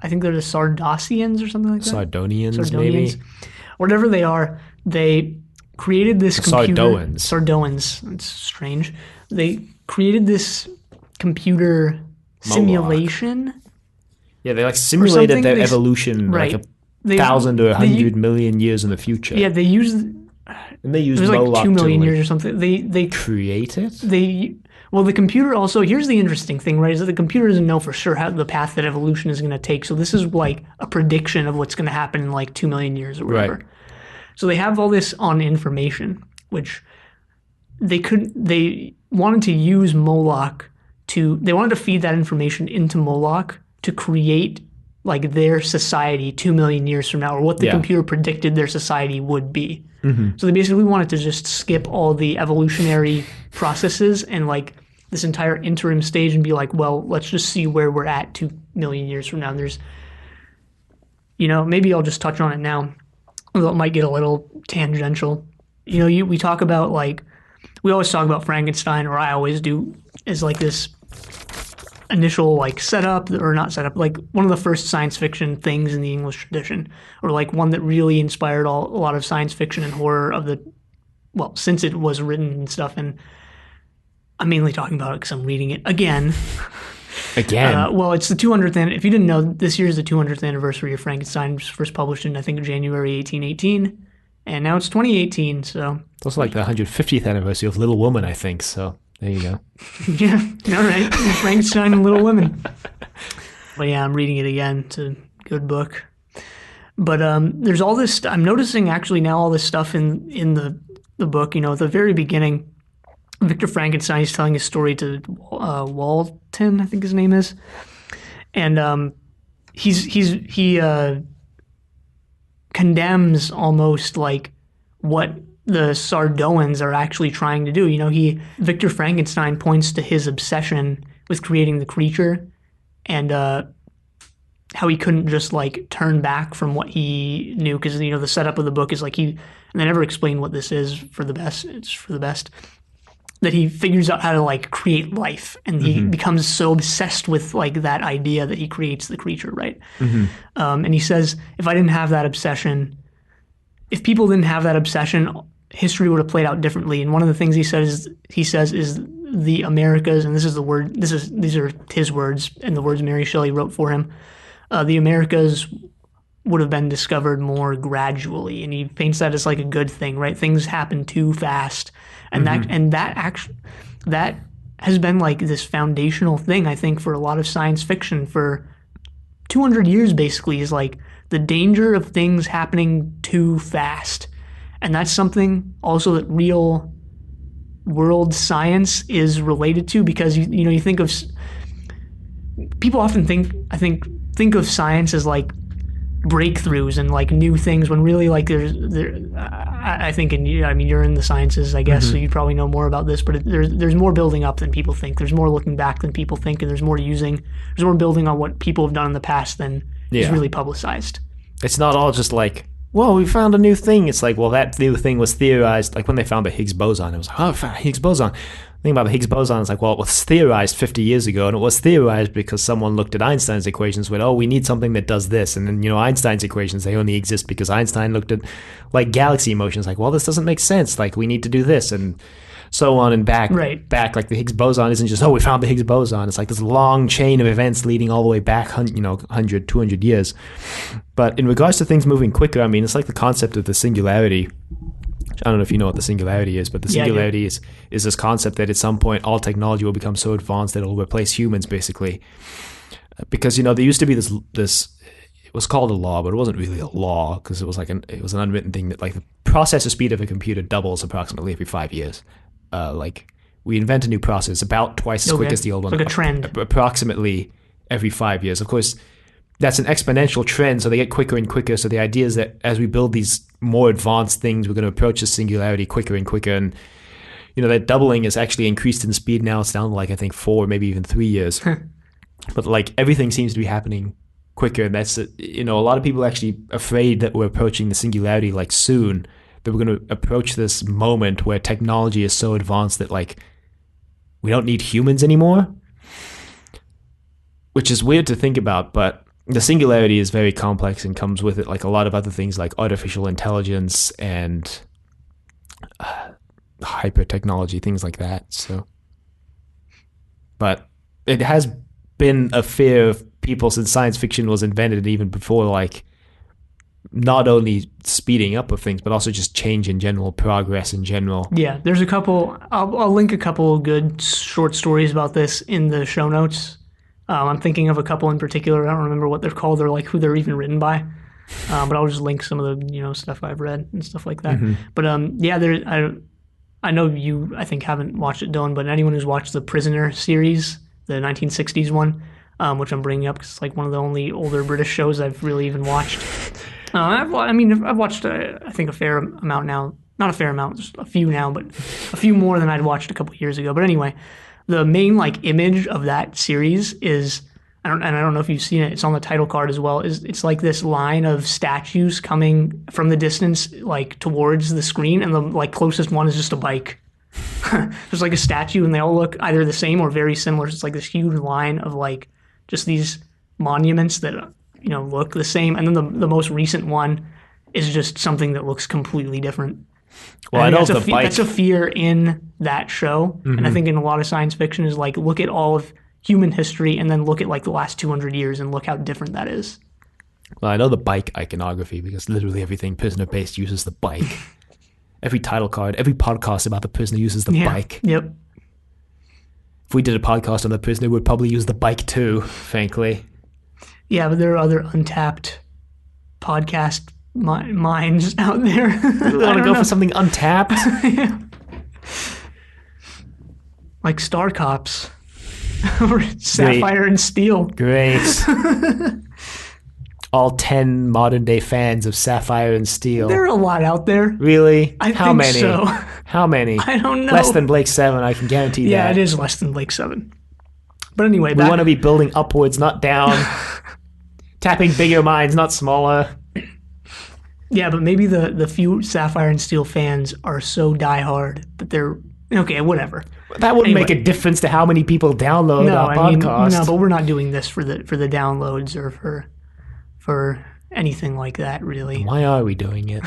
I think they're the Sardosians or something like that. Sardonians, maybe. Whatever they are, they created this computer. Sardoans. It's strange. They created this computer simulation. Yeah, they simulated their evolution right. 1,000 to 100 million years in the future. Yeah, they used. And they used Moloch 2 million years or something. They create it? The computer also, here's the interesting thing, right, is that the computer doesn't know for sure how the path that evolution is going to take. So this is a prediction of what's going to happen in 2 million years or whatever. Right. So they have all this on information, which they wanted to use Moloch they wanted to feed that information into Moloch to create their society 2 million years from now, or what the computer predicted their society would be. Mm-hmm. So they basically wanted to just skip all the evolutionary processes and this entire interim stage and be like, well, let's just see where we're at 2 million years from now. And there's, maybe I'll just touch on it now, although it might get a little tangential. We talk about we always talk about Frankenstein, or I always do, as like this initial setup, or not setup, like one of the first science fiction things in the English tradition, or like one that really inspired a lot of science fiction and horror since it was written and stuff. And I'm mainly talking about it because I'm reading it again. Well, it's the 200th. If you didn't know, this year is the 200th anniversary of Frankenstein. It was first published in, I think, January 1818. And now it's 2018, so... It's also like the 150th anniversary of Little Woman, I think, so there you go. Yeah, all right. Frankenstein and Little Women. But yeah, I'm reading it again. It's a good book. But there's all this... I'm noticing, actually, now all this stuff in the book. At the very beginning, Victor Frankenstein is telling his story to Walton, I think his name is. And he condemns almost like what the Sardoans are actually trying to do. Victor Frankenstein points to his obsession with creating the creature and how he couldn't just turn back from what he knew, because the setup of the book is and they never explain what this is for the best. It's for the best that he figures out how to create life, and he becomes so obsessed with that idea that he creates the creature, right? And he says, if people didn't have that obsession, history would have played out differently. And one of the things he says is the Americas, and these are his words and the words Mary Shelley wrote for him. The Americas would have been discovered more gradually, and he paints that as a good thing, right? Things happen too fast. And that has been this foundational thing, I think, for a lot of science fiction for 200 years, basically, is the danger of things happening too fast. And that's something also that real world science is related to, because you think of, people often think of science as breakthroughs and new things, when really I think, and you're in the sciences, I guess, so you probably know more about this, but there's more building up than people think. There's more looking back than people think, and there's more building on what people have done in the past than is really publicized. It's not all just well, we found a new thing. It's well, that new thing was theorized. When they found the Higgs boson, it was oh, we found a Higgs boson. The thing about the Higgs boson is well, it was theorized 50 years ago, and it was theorized because someone looked at Einstein's equations with, we need something that does this. And then, Einstein's equations, they only exist because Einstein looked at galaxy motions, well, this doesn't make sense. We need to do this, and so on and back. Right. Back, the Higgs boson isn't just, we found the Higgs boson. It's this long chain of events leading all the way back, 100, 200 years. But in regards to things moving quicker, it's the concept of the singularity. I don't know if you know what the singularity is, but the singularity is this concept that at some point all technology will become so advanced that it will replace humans, basically. Because, there used to be this it was called a law, but it wasn't really a law, because it was it was an unwritten thing that the processor speed of a computer doubles approximately every 5 years. We invent a new process about twice as quick as the old one. It's a trend. Approximately every 5 years. Of course, that's an exponential trend, so they get quicker and quicker. So the idea is that as we build these more advanced things, we're going to approach the singularity quicker and quicker. And, that doubling is actually increased in speed now. It's down to I think 4, maybe even 3 years. But everything seems to be happening quicker. And that's, a lot of people are actually afraid that we're approaching the singularity soon, that we're going to approach this moment where technology is so advanced that we don't need humans anymore. Which is weird to think about, but the singularity is very complex and comes with it a lot of other things like artificial intelligence and hyper technology, things like that. So, but it has been a fear of people since science fiction was invented, and even before, not only speeding up of things, but also just change in general, progress in general. Yeah, there's a couple. I'll link a couple good short stories about this in the show notes. I'm thinking of a couple in particular. I don't remember what they're called or who they're even written by. But I'll just link some of the stuff I've read and stuff like that. But I know you, I think, haven't watched it, Dylan, but anyone who's watched the Prisoner series, the 1960s one, which I'm bringing up because it's one of the only older British shows I've really even watched. I've watched I think a fair amount now. Not a fair amount, just a few now, but a few more than I'd watched a couple years ago. But anyway, the main like image of that series is I don't know if you've seen it. It's on the title card as well. It's like this line of statues coming from the distance, like towards the screen, and the like closest one is just a bike. There's like a statue, and they all look either the same or very similar. It's like this huge line of like just these monuments that look the same, and then the most recent one is just something that looks completely different. Well, I know the bike. That's a fear in that show, and I think in a lot of science fiction is like look at all of human history and then look at like the last 200 years and look how different that is. Well, I know the bike iconography because literally everything prisoner-based uses the bike. Every title card, every podcast about the prisoner uses the bike. Yep. If we did a podcast on the prisoner, we'd probably use the bike too, frankly. Yeah, but there are other untapped podcast minds out there. You want to go for something untapped? Yeah. Like Star Cops. Or Sapphire and Steel. Great. All 10 modern-day fans of Sapphire and Steel. There are a lot out there. Really? I How think many? so. How many? I don't know. Less than Blake 7, I can guarantee that. Yeah, it is less than Blake 7. But anyway, we want to be building upwards, not down. Tapping bigger minds, not smaller. Yeah, but maybe the few Sapphire and Steel fans are so diehard that they're okay, whatever. That wouldn't make a difference to how many people download our podcast. No, but we're not doing this for the downloads or for anything like that, really. Why are we doing it?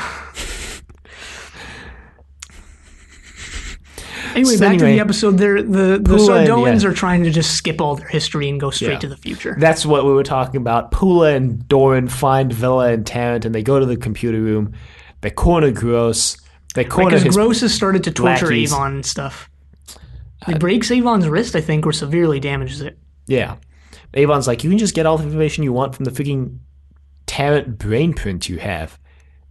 Anyway, back to the episode. The Sardoans are trying to just skip all their history and go straight to the future. That's what we were talking about. Pula and Doran find Villa and Tarrant, and they go to the computer room. They corner Gross. Because Gross has started to torture Avon and stuff. He breaks Avon's wrist, I think, or severely damages it. Yeah. Avon's like, you can just get all the information you want from the freaking Tarrant brain print you have.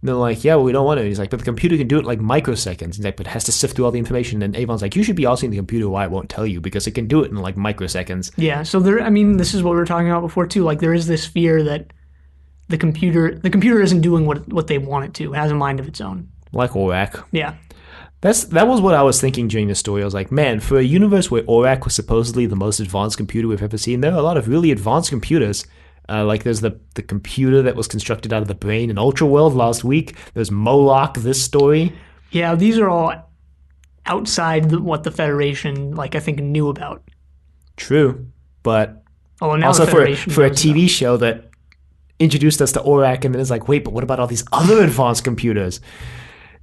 And they're like, yeah, well, we don't want it. He's like, but the computer can do it like microseconds. He's like, but it has to sift through all the information. And Avon's like, you should be asking the computer why it won't tell you, because it can do it in like microseconds. Yeah, so this is what we were talking about before too. Like there is this fear that the computer isn't doing what they want it to. It has a mind of its own. Like Orac. Yeah. That was what I was thinking during the story. I was like, man, for a universe where Orac was supposedly the most advanced computer we've ever seen, there are a lot of really advanced computers. Like there's the computer that was constructed out of the brain in Ultraworld last week. There's Moloch this story. Yeah, these are all outside what the Federation, like I think, knew about. True, but now also for a TV show that introduced us to Orac and then it's like, wait, but what about all these other advanced computers?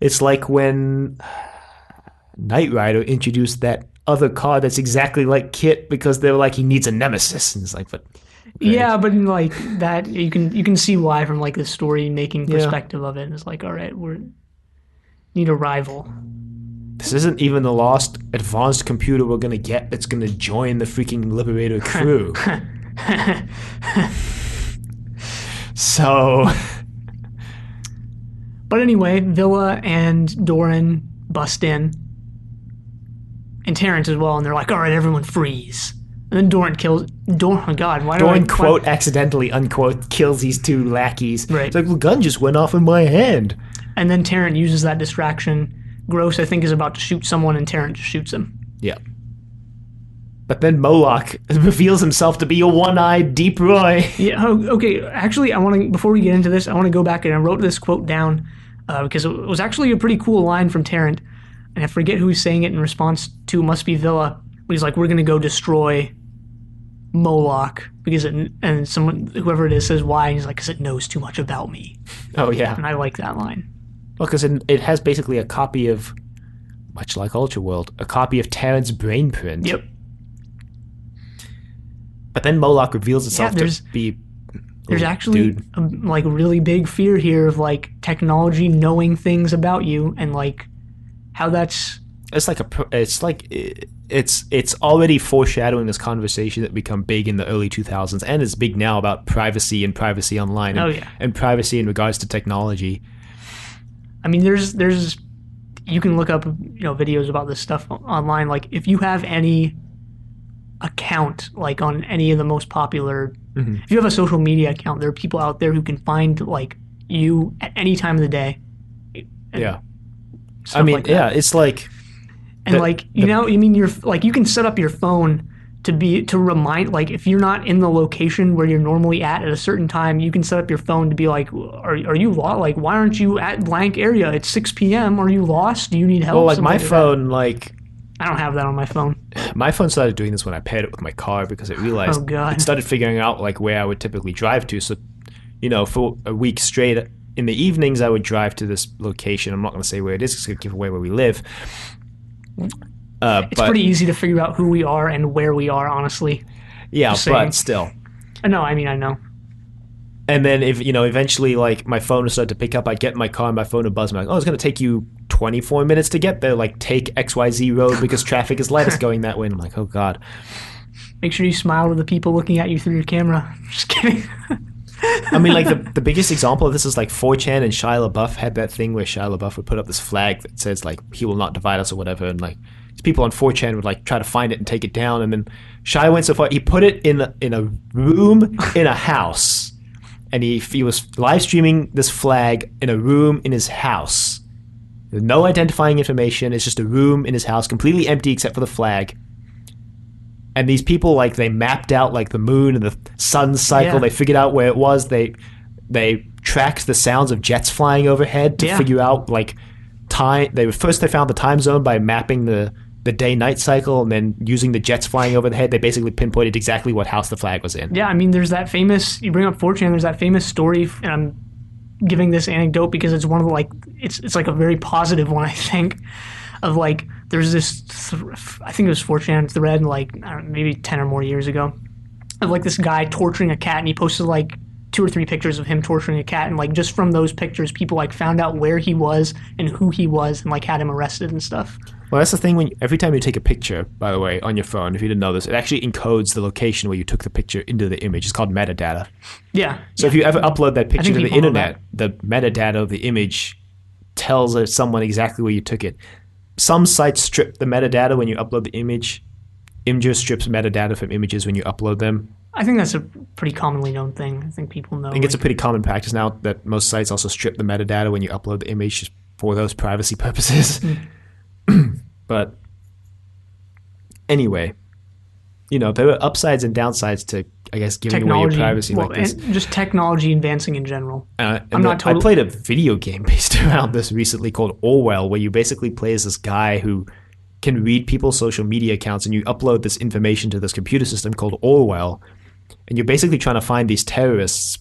It's like when Knight Rider introduced that other car that's exactly like Kit because they were like, he needs a nemesis. And it's like, but... Okay. Yeah, but like that, you can see why from like the story making perspective of it. And it's like, all right, we need a rival. This isn't even the last advanced computer we're going to get that's going to join the freaking Liberator crew. So... But anyway, Villa and Doran bust in. And Terrence as well, and they're like, all right, everyone freeze. And then Doran kills... oh God, why do I... Doran, quote, accidentally, unquote, kills these two lackeys. Right. It's like, the gun just went off in my hand. And then Tarrant uses that distraction. Gross, I think, is about to shoot someone, and Tarrant just shoots him. Yeah. But then Moloch reveals himself to be a one-eyed Deep Roy. Yeah, okay. Actually, before we get into this, I want to go back and I wrote this quote down because it was actually a pretty cool line from Tarrant. And I forget who's saying it in response to Must Be Villa. But he's like, we're going to go destroy Moloch because whoever it is says why. And he's like, because it knows too much about me. Oh, yeah. And I like that line. Well, because it has basically a copy of, much like Ultraworld, a copy of Tarrant's brain print. Yep. But then Moloch reveals itself to be... There's actually a really big fear here of like technology knowing things about you and like how that's... It's already foreshadowing this conversation that become big in the early 2000s and is big now about privacy and privacy online and privacy in regards to technology. I mean, there's you can look up videos about this stuff online. Like if you have any account like on any of the most popular if you have a social media account, there are people out there who can find like you at any time of the day. Yeah. I mean, it's like And like, you're like, you can set up your phone to remind, like, if you're not in the location where you're normally at a certain time, you can set up your phone to be like, are you lost? Like, why aren't you at blank area? It's 6 p.m. Are you lost? Do you need help? Well, like Something my phone, like I don't have that on my phone. my phone started doing this when I paired it with my car because it realized it started figuring out like where I would typically drive to. So, for a week straight in the evenings, I would drive to this location. I'm not going to say where it is because it's going to give away where we live. It's pretty easy to figure out who we are and where we are, honestly. Yeah, but still. No, I mean, I know. And then if eventually like my phone would start to pick up, I'd get in my car and my phone would buzz. I'm like, oh, it's going to take you 24 minutes to get there. Like, take XYZ road because traffic is light. It's going that way. And I'm like, oh, God. Make sure you smile to the people looking at you through your camera. Just kidding. I mean, like, the biggest example of this is, like, 4chan and Shia LaBeouf had that thing where Shia LaBeouf would put up this flag that says, like, he will not divide us or whatever. And, like, people on 4chan would, like, try to find it and take it down. And then Shia went so far, he put it in a room in a house. And he was live streaming this flag in a room in his house. There's no identifying information. It's just a room in his house, completely empty except for the flag. And these people, like, they mapped out, like, the moon and the sun's cycle. Yeah. They figured out where it was. They tracked the sounds of jets flying overhead to figure out, like, time. They found the time zone by mapping the day-night cycle, and then using the jets flying over the head, they basically pinpointed exactly what house the flag was in. Yeah, I mean, there's that famous, you bring up 4chan, there's that famous story, and I'm giving this anecdote because it's one of the, like, it's like a very positive one, I think, of, like, there's this, I think it was 4chan thread, like, I don't know, maybe 10 or more years ago, of, like, this guy torturing a cat, and he posted, like, 2 or 3 pictures of him torturing a cat, and, like, just from those pictures, people, like, found out where he was and who he was and, like, had him arrested and stuff. Well, that's the thing. Every time you take a picture, by the way, on your phone, if you didn't know this, it actually encodes the location where you took the picture into the image. It's called metadata. Yeah. So if you ever upload that picture to the internet, the metadata of the image tells someone exactly where you took it. Some sites strip the metadata when you upload the image. Imgur strips metadata from images when you upload them. I think that's a pretty commonly known thing. I think people know. I think it's a pretty common practice now that most sites also strip the metadata when you upload the image just for those privacy purposes. But anyway, there are upsides and downsides to, I guess, giving away your privacy like this. And just technology advancing in general. I played a video game based around this recently called Orwell, where you basically play as this guy who can read people's social media accounts, and you upload this information to this computer system called Orwell, and you're basically trying to find these terrorists.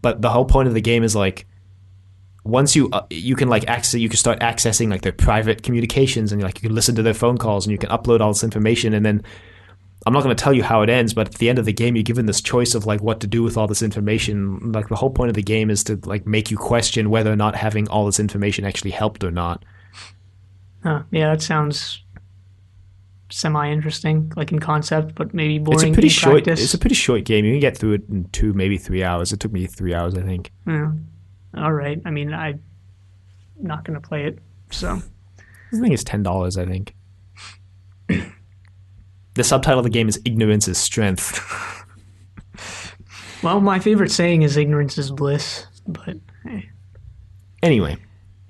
But the whole point of the game is, like, once you can like access, you can start accessing like their private communications, and like you can listen to their phone calls, and you can upload all this information. And then I'm not going to tell you how it ends, but at the end of the game, you're given this choice of like what to do with all this information. Like the whole point of the game is to like make you question whether or not having all this information actually helped or not. Yeah, that sounds semi-interesting, like in concept, but maybe boring in practice. It's a pretty short game. You can get through it in 2, maybe 3 hours. It took me 3 hours, I think. Yeah. All right. I mean, I'm not going to play it, so. I think it's $10, I think. The subtitle of the game is Ignorance is Strength. Well, my favorite saying is ignorance is bliss, but hey. Anyway.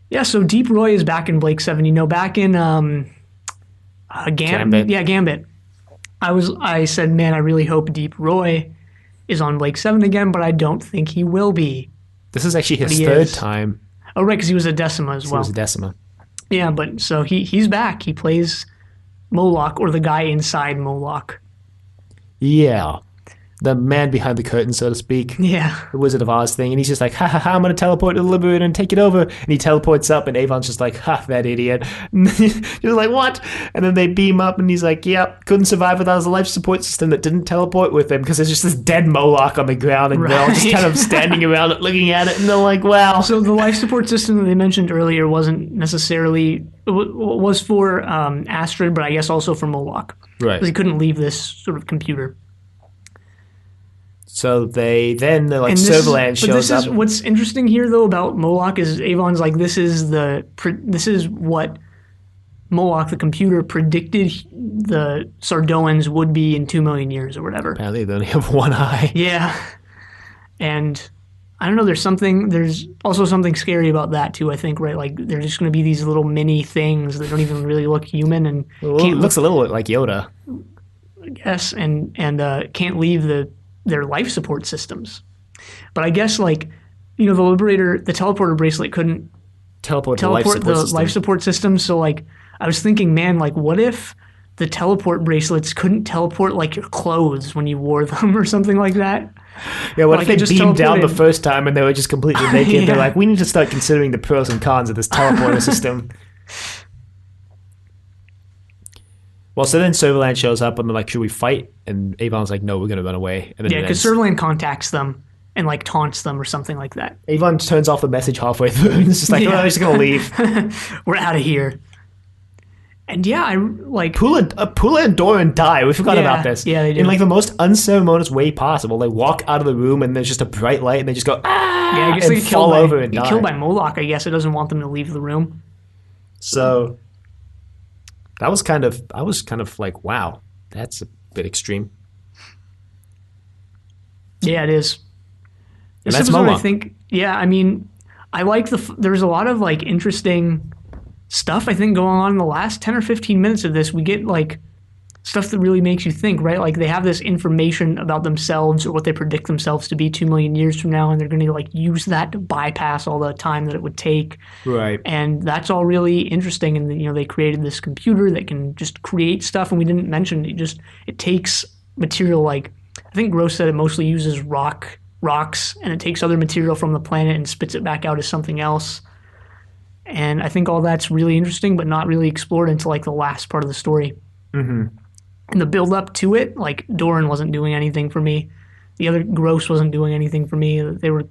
Yeah, so Deep Roy is back in Blake 7. Back in Gambit. Yeah, Gambit. I said, man, I really hope Deep Roy is on Blake 7 again, but I don't think he will be. This is actually his third time. Oh, right, because he was a Decima as well. He was a Decima. Yeah, but so he's back. He plays Moloch, or the guy inside Moloch. Yeah. The man behind the curtain, so to speak. Yeah. The Wizard of Oz thing. And he's just like, ha ha ha, I'm going to teleport to the Liberator and take it over. And he teleports up, and Avon's just like, ha, that idiot. You're like, what? And then they beam up, and he's like, yep, couldn't survive without a life support system that didn't teleport with him, because there's just this dead Moloch on the ground, and they're all just kind of standing around it, looking at it, and they're like, wow. So the life support system that they mentioned earlier wasn't necessarily, was for Astrid, but I guess also for Moloch. Right. Because he couldn't leave this sort of computer. So Servalan shows up. What's interesting here, though, about Moloch is Avon's like, this is what Moloch, the computer, predicted the Sardoans would be in 2 million years or whatever. Apparently they only have one eye. Yeah. And I don't know. There's also something scary about that too. I think, right? Like they're just going to be these little mini things that don't even really look human and Well, it can't looks a little bit like Yoda. guess and can't leave their life support systems. But I guess like the teleporter bracelet couldn't Teleport to teleport the system. life support system. So like I was thinking, man, like what if the teleport bracelets couldn't teleport like your clothes when you wore them or something like that? Yeah, what Like, if it they just beamed down the teleported. first time and they were just completely naked? Yeah. They're like, we need to start considering the pros and cons of this teleporter system. Well, so then Serverland shows up and they're like, should we fight? And Avon's like, no, we're going to run away. And then Yeah, it because ends. Servalan contacts them and like taunts them or something like that. Avon turns off the message halfway through and it's just like, Yeah. oh, I'm just going to leave. We're out of here. And yeah, I like Pula and Doran die. We forgot Yeah, about this. yeah, they do. In like the most unceremonious way possible. They walk out of the room and there's just a bright light and they just go, ah, yeah, I guess and they get fall over and get die. killed by Moloch. I guess it doesn't want them to leave the room. So I was kind of like, wow, that's a bit extreme. Yeah, it is. And This that's episode, I Moloch. think. Yeah, I mean, I like there's a lot of like interesting stuff I think going on in the last 10 or 15 minutes of this. We get like stuff that really makes you think, right? Like they have this information about themselves or what they predict themselves to be 2 million years from now, and they're going to like use that to bypass all the time that it would take. Right. And that's all really interesting. And they created this computer that can just create stuff. And we didn't mention it takes material like I think Gross said it mostly uses rocks, and it takes other material from the planet and spits it back out as something else. And I think all that's really interesting, but not really explored until like the last part of the story. Mm-hmm. And the build up to it, like Doran wasn't doing anything for me. The other Gross wasn't doing anything for me. They were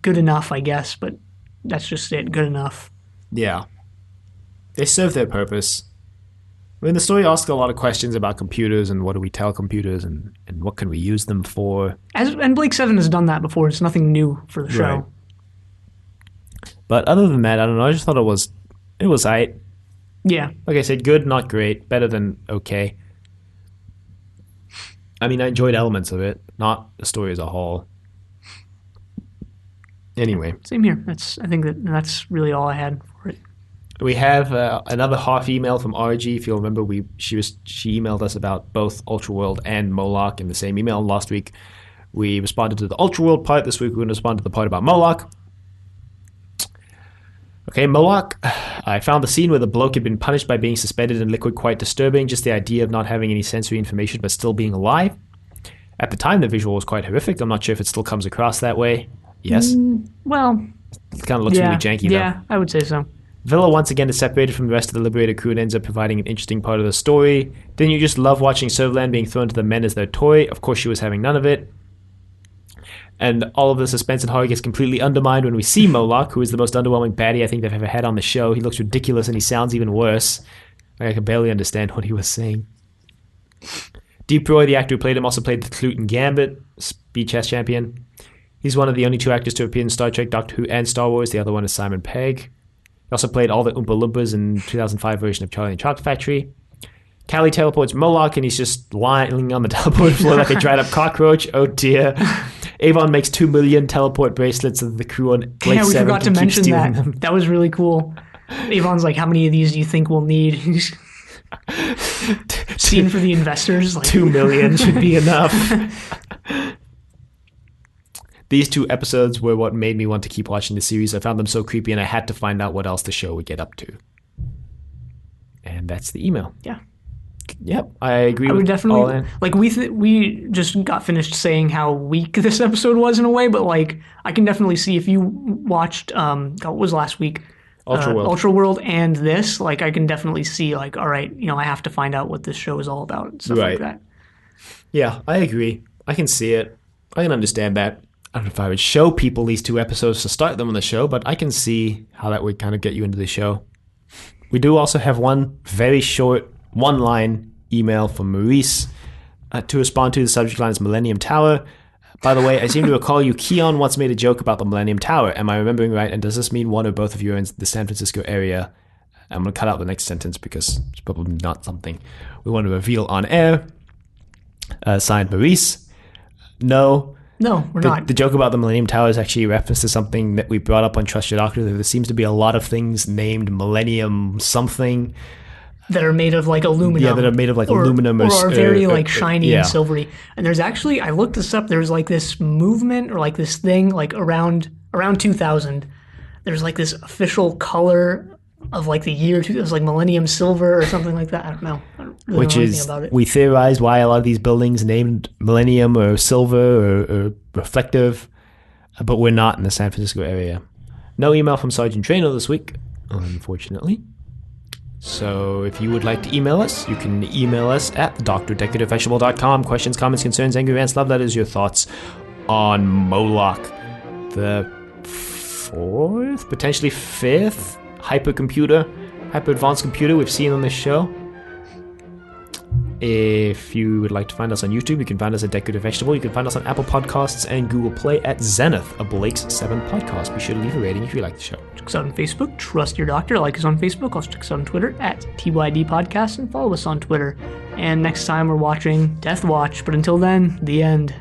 good enough, I guess, but that's just it. Good enough. Yeah. They serve their purpose. I mean, the story asks a lot of questions about computers and what do we tell computers and what can we use them for. And Blake Seven has done that before. It's nothing new for the show. Right. But other than that, I don't know. I just thought it was aight. Yeah. Like I said, good, not great. Better than okay. I mean, I enjoyed elements of it, not the story as a whole. Anyway, Same here. I think that's really all I had for it. we have another half email from RG. If you'll remember, she emailed us about both Ultra World and Moloch in the same email. Last week, we responded to the Ultra World part. This week, we're going to respond to the part about Moloch. Okay, Moloch. I found the scene where the bloke had been punished by being suspended in liquid quite disturbing. Just the idea of not having any sensory information but still being alive. At the time, the visual was quite horrific. I'm not sure if it still comes across that way. Yes? Well, It kind of looks really janky, though. yeah, I would say so. Villa once again is separated from the rest of the Liberator crew and ends up providing an interesting part of the story. Didn't you just love watching Servalan being thrown to the men as their toy? Of course she was having none of it. And all of the suspense and horror gets completely undermined when we see Moloch, who is the most underwhelming baddie I think they've ever had on the show. He looks ridiculous and he sounds even worse. Like I could barely understand what he was saying. Deep Roy, the actor who played him, also played the Clute in Gambit, speed chess champion. He's one of the only two actors to appear in Star Trek, Doctor Who, and Star Wars. The other one is Simon Pegg. He also played all the Oompa Loompas in the 2005 version of Charlie and the Chocolate Factory. Callie teleports Moloch, and he's just lying on the teleport floor like a dried-up cockroach. Oh, dear. Avon makes 2 million teleport bracelets of the crew on Blake Yeah, we 7 forgot to keep mention stealing that. them. That was really cool. Avon's like, how many of these do you think we'll need? Scene for the investors. Like, 2 million should be enough. These 2 episodes were what made me want to keep watching the series. I found them so creepy, and I had to find out what else the show would get up to. And that's the email. Yeah. Yep, I agree I with would definitely all that. like we just got finished saying how weak this episode was in a way, but like I can definitely see if you watched what was last week Ultra World and this, like I can definitely see like all right, I have to find out what this show is all about and stuff like that. Yeah, I agree. I can see it. I can understand that. I don't know if I would show people these 2 episodes to start them on the show, but I can see how that would kind of get you into the show. We do also have one very short, one-line email from Maurice to respond to. The subject line is Millennium Tower. By the way, I seem to recall Keon once made a joke about the Millennium Tower. Am I remembering right? And does this mean one or both of you are in the San Francisco area? I'm going to cut out the next sentence because it's probably not something we want to reveal on air. Signed, Maurice. No. No, we're not. The joke about the Millennium Tower is actually a reference to something that we brought up on Trust Your Doctor. There seems to be a lot of things named Millennium something. That are made of like aluminum. Yeah, that are made of like aluminum. Or are very like shiny yeah. and silvery. And there's actually, I looked this up, there's like this movement or like this thing like around 2000. There's like this official color of like the year, it was like Millennium Silver or something like that. I don't know. I don't really Which know is, about it. we theorize why a lot of these buildings named Millennium or Silver or Reflective, but we're not in the San Francisco area. No email from Sergeant Trainer this week, unfortunately. So if you would like to email us, you can email us at drdecorativefestival.com. Questions, comments, concerns, angry rants, love letters, your thoughts on Moloch, the fourth, potentially fifth hyper-advanced computer we've seen on this show. If you would like to find us on YouTube, you can find us at Decorative Vegetable. You can find us on Apple Podcasts and Google Play at Zenith, a Blake's 7 podcast. Be sure to leave a rating if you like the show. Check us out on Facebook, Trust Your Doctor. Like us on Facebook. Also check us out on Twitter at TYD Podcast and follow us on Twitter. And next time we're watching Death Watch. But until then, the end.